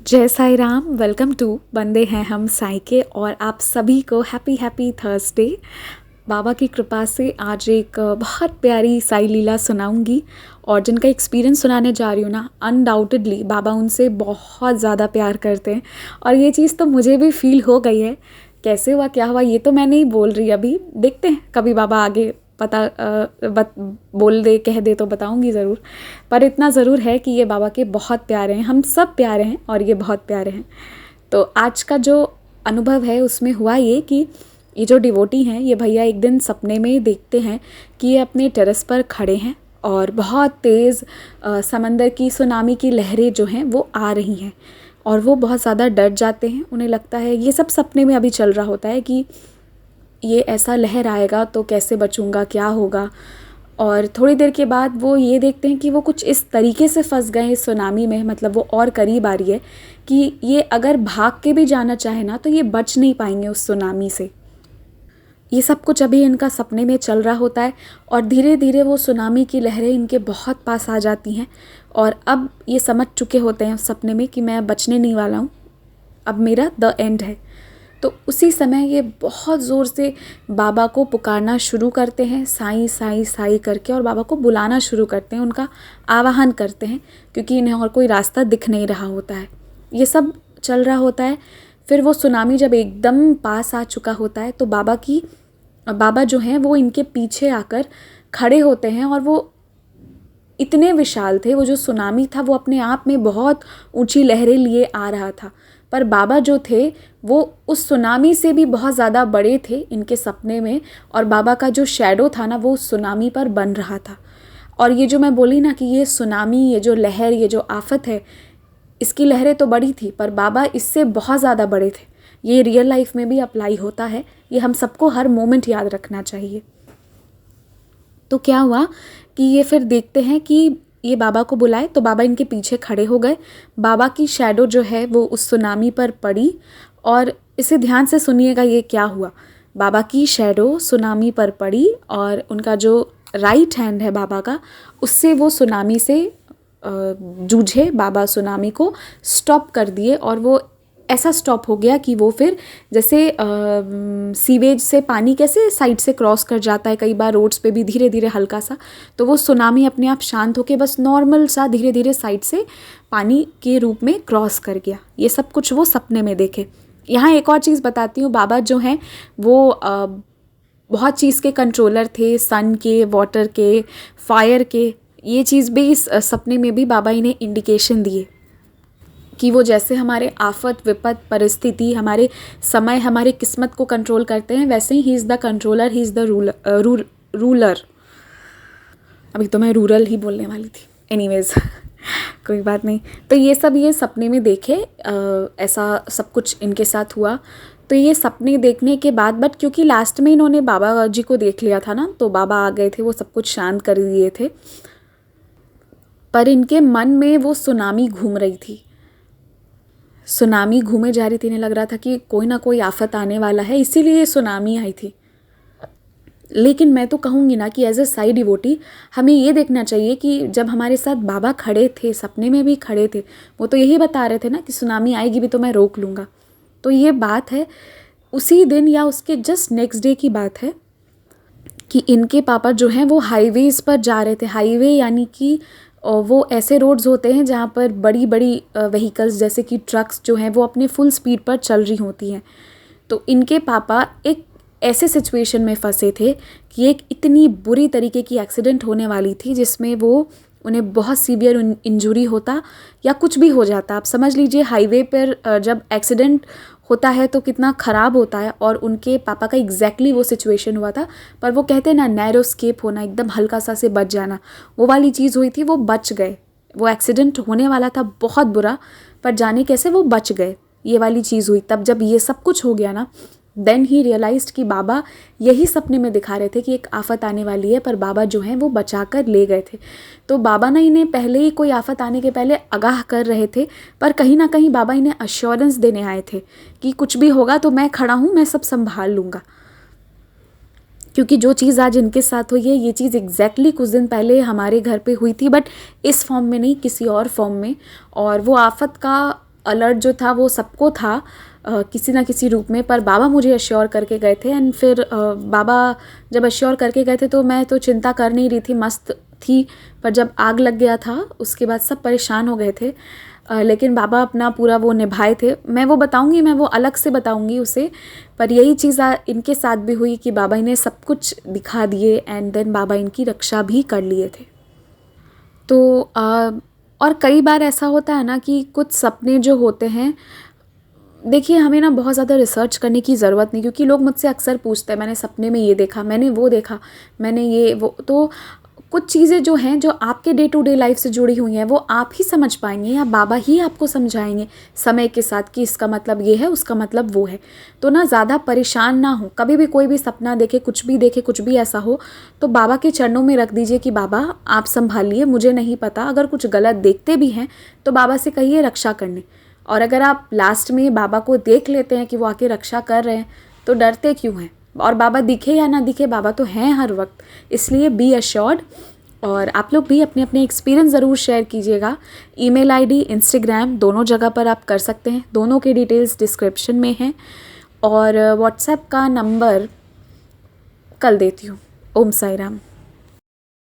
जय Sai Ram. Welcome to बंदे हैं हम साई के। और आप सभी को हैप्पी हैप्पी थर्सडे। बाबा की कृपा से आज एक बहुत प्यारी साई लीला सुनाऊंगी और जिनका एक्सपीरियंस सुनाने जा रही हूँ ना, अनडाउटेडली बाबा उनसे बहुत ज़्यादा प्यार करते हैं। और ये चीज़ तो मुझे भी फील हो गई है। कैसे हुआ क्या हुआ ये तो मैं नहीं बोल रही, अभी देखते हैं कभी बाबा आगे पता बोल दे कह दे तो बताऊंगी ज़रूर। पर इतना ज़रूर है कि ये बाबा के बहुत प्यारे हैं, हम सब प्यारे हैं और ये बहुत प्यारे हैं। तो आज का जो अनुभव है उसमें हुआ ये कि ये जो डिवोटी हैं, ये भैया एक दिन सपने में देखते हैं कि ये अपने टेरेस पर खड़े हैं और बहुत तेज़ समंदर की सुनामी की लहरें जो हैं वो आ रही हैं और वो बहुत ज़्यादा डर जाते हैं। उन्हें लगता है, ये सब सपने में अभी चल रहा होता है कि ये ऐसा लहर आएगा तो कैसे बचूंगा, क्या होगा। और थोड़ी देर के बाद वो ये देखते हैं कि वो कुछ इस तरीके से फंस गए इस सुनामी में, मतलब वो और करीब आ रही है कि ये अगर भाग के भी जाना चाहे ना तो ये बच नहीं पाएंगे उस सुनामी से। ये सब कुछ अभी इनका सपने में चल रहा होता है और धीरे धीरे वो सुनामी की लहरें इनके बहुत पास आ जाती हैं और अब ये समझ चुके होते हैं उस सपने में कि मैं बचने नहीं वाला हूँ, अब मेरा द एंड है। तो उसी समय ये बहुत ज़ोर से बाबा को पुकारना शुरू करते हैं, साईं साईं साईं करके, और बाबा को बुलाना शुरू करते हैं, उनका आवाहन करते हैं, क्योंकि इन्हें और कोई रास्ता दिख नहीं रहा होता है। ये सब चल रहा होता है। फिर वो सुनामी जब एकदम पास आ चुका होता है तो बाबा जो हैं वो इनके पीछे आकर खड़े होते हैं और वो इतने विशाल थे, वो जो सुनामी था वो अपने आप में बहुत ऊंची लहरें लिए आ रहा था, पर बाबा जो थे वो उस सुनामी से भी बहुत ज़्यादा बड़े थे इनके सपने में। और बाबा का जो शैडो था ना वो उस सुनामी पर बन रहा था। और ये जो मैं बोली ना कि ये सुनामी, ये जो लहर, ये जो आफत है, इसकी लहरें तो बड़ी थी पर बाबा इससे बहुत ज़्यादा बड़े थे। ये रियल लाइफ में भी अप्लाई होता है, ये हम सबको हर मोमेंट याद रखना चाहिए। तो क्या हुआ कि ये फिर देखते हैं कि ये बाबा को बुलाए तो बाबा इनके पीछे खड़े हो गए। बाबा की शैडो जो है वो उस सुनामी पर पड़ी और इसे ध्यान से सुनिएगा ये क्या हुआ। बाबा की शैडो सुनामी पर पड़ी और उनका जो राइट हैंड है बाबा का, उससे वो सुनामी से जूझे। बाबा सुनामी को स्टॉप कर दिए और वो ऐसा स्टॉप हो गया कि वो फिर जैसे सीवेज से पानी कैसे साइड से क्रॉस कर जाता है कई बार रोड्स पे भी धीरे धीरे हल्का सा, तो वो सुनामी अपने आप शांत होके बस नॉर्मल सा धीरे धीरे साइड से पानी के रूप में क्रॉस कर गया। ये सब कुछ वो सपने में देखे। यहाँ एक और चीज़ बताती हूँ, बाबा जो हैं वो बहुत चीज़ के कंट्रोलर थे, सन के, वाटर के, फायर के। ये चीज़ भी इस सपने में भी बाबा इन्हें इंडिकेशन दिए कि वो जैसे हमारे आफत विपत परिस्थिति, हमारे समय, हमारे किस्मत को कंट्रोल करते हैं, वैसे he is the controller, he is the ruler. अभी तो मैं रूरल ही बोलने वाली थी, एनीवेज कोई बात नहीं। तो ये सब ये सपने में देखे, ऐसा सब कुछ इनके साथ हुआ। तो ये सपने देखने के बाद, बट क्योंकि लास्ट में इन्होंने बाबा जी को देख लिया था ना, तो बाबा आ गए थे, वो सब कुछ शांत कर दिए थे, पर इनके मन में वो सुनामी घूम रही थी। सुनामी घूमे जा रही थी, इन्हें लग रहा था कि कोई ना कोई आफत आने वाला है, इसीलिए ये सुनामी आई थी। लेकिन मैं तो कहूँगी ना कि एज ए साई डिवोटी हमें ये देखना चाहिए कि जब हमारे साथ बाबा खड़े थे, सपने में भी खड़े थे, वो तो यही बता रहे थे ना कि सुनामी आएगी भी तो मैं रोक लूँगा। तो ये बात है उसी दिन या उसके जस्ट नेक्स्ट डे की बात है कि इनके पापा जो हैं वो हाईवेज़ पर जा रहे थे। हाईवे यानी कि वो ऐसे रोड्स होते हैं जहाँ पर बड़ी बड़ी व्हीकल्स जैसे कि ट्रक्स जो हैं वो अपने फुल स्पीड पर चल रही होती हैं। तो इनके पापा एक ऐसे सिचुएशन में फंसे थे कि एक इतनी बुरी तरीके की एक्सीडेंट होने वाली थी जिसमें वो उन्हें बहुत सीवियर इंजरी होता या कुछ भी हो जाता। आप समझ लीजिए हाईवे पर जब एक्सीडेंट होता है तो कितना ख़राब होता है, और उनके पापा का एग्जैक्टली वो सिचुएशन हुआ था। पर वो कहते हैं ना, नैरो स्केप होना, एकदम हल्का सा से बच जाना, वो वाली चीज़ हुई थी। वो बच गए, वो एक्सीडेंट होने वाला था बहुत बुरा, पर जाने कैसे वो बच गए, ये वाली चीज़ हुई। तब जब ये सब कुछ हो गया ना, देन ही रियलाइज्ड कि बाबा यही सपने में दिखा रहे थे कि एक आफत आने वाली है, पर बाबा जो हैं वो बचा कर ले गए थे। तो बाबा ना इन्हें पहले ही कोई आफत आने के पहले आगाह कर रहे थे, पर कहीं ना कहीं बाबा इन्हें अश्योरेंस देने आए थे कि कुछ भी होगा तो मैं खड़ा हूँ, मैं सब संभाल लूँगा। क्योंकि जो चीज़ आज इनके साथ हुई है, ये चीज़ एग्जैक्टली कुछ दिन पहले हमारे घर पे हुई थी, बट इस फॉर्म में नहीं, किसी और फॉर्म में। और वो आफत का अलर्ट जो था वो सबको था किसी ना किसी रूप में, पर बाबा मुझे अश्योर करके गए थे। एंड फिर बाबा जब अश्योर करके गए थे तो मैं तो चिंता कर नहीं रही थी, मस्त थी। पर जब आग लग गया था उसके बाद सब परेशान हो गए थे, लेकिन बाबा अपना पूरा वो निभाए थे। मैं वो बताऊंगी, मैं वो अलग से बताऊंगी उसे। पर यही चीज़ इनके साथ भी हुई कि बाबा इन्हें सब कुछ दिखा दिए एंड देन बाबा इनकी रक्षा भी कर लिए थे। तो और कई बार ऐसा होता है ना कि कुछ सपने जो होते हैं, देखिए हमें ना बहुत ज़्यादा रिसर्च करने की ज़रूरत नहीं, क्योंकि लोग मुझसे अक्सर पूछते हैं मैंने सपने में ये देखा, मैंने वो देखा, मैंने ये वो। तो कुछ चीज़ें जो हैं जो आपके डे टू डे लाइफ से जुड़ी हुई हैं वो आप ही समझ पाएंगे या बाबा ही आपको समझाएंगे समय के साथ कि इसका मतलब ये है, उसका मतलब वो है। तो ना ज़्यादा परेशान ना हो, कभी भी कोई भी सपना देखे, कुछ भी ऐसा हो तो बाबा के चरणों में रख दीजिए कि बाबा आप संभालिए, मुझे नहीं पता। अगर कुछ गलत देखते भी हैं तो बाबा से कहिए रक्षा करने। और अगर आप लास्ट में बाबा को देख लेते हैं कि वो आके रक्षा कर रहे हैं तो डरते क्यों हैं। और बाबा दिखे या ना दिखे, बाबा तो हैं हर वक्त, इसलिए बी अश्योर्ड। और आप लोग भी अपने अपने एक्सपीरियंस ज़रूर शेयर कीजिएगा। ईमेल आईडी, इंस्टाग्राम, दोनों जगह पर आप कर सकते हैं, दोनों के डिटेल्स डिस्क्रिप्शन में हैं। और व्हाट्सएप का नंबर कल देती हूँ। ओम साई राम।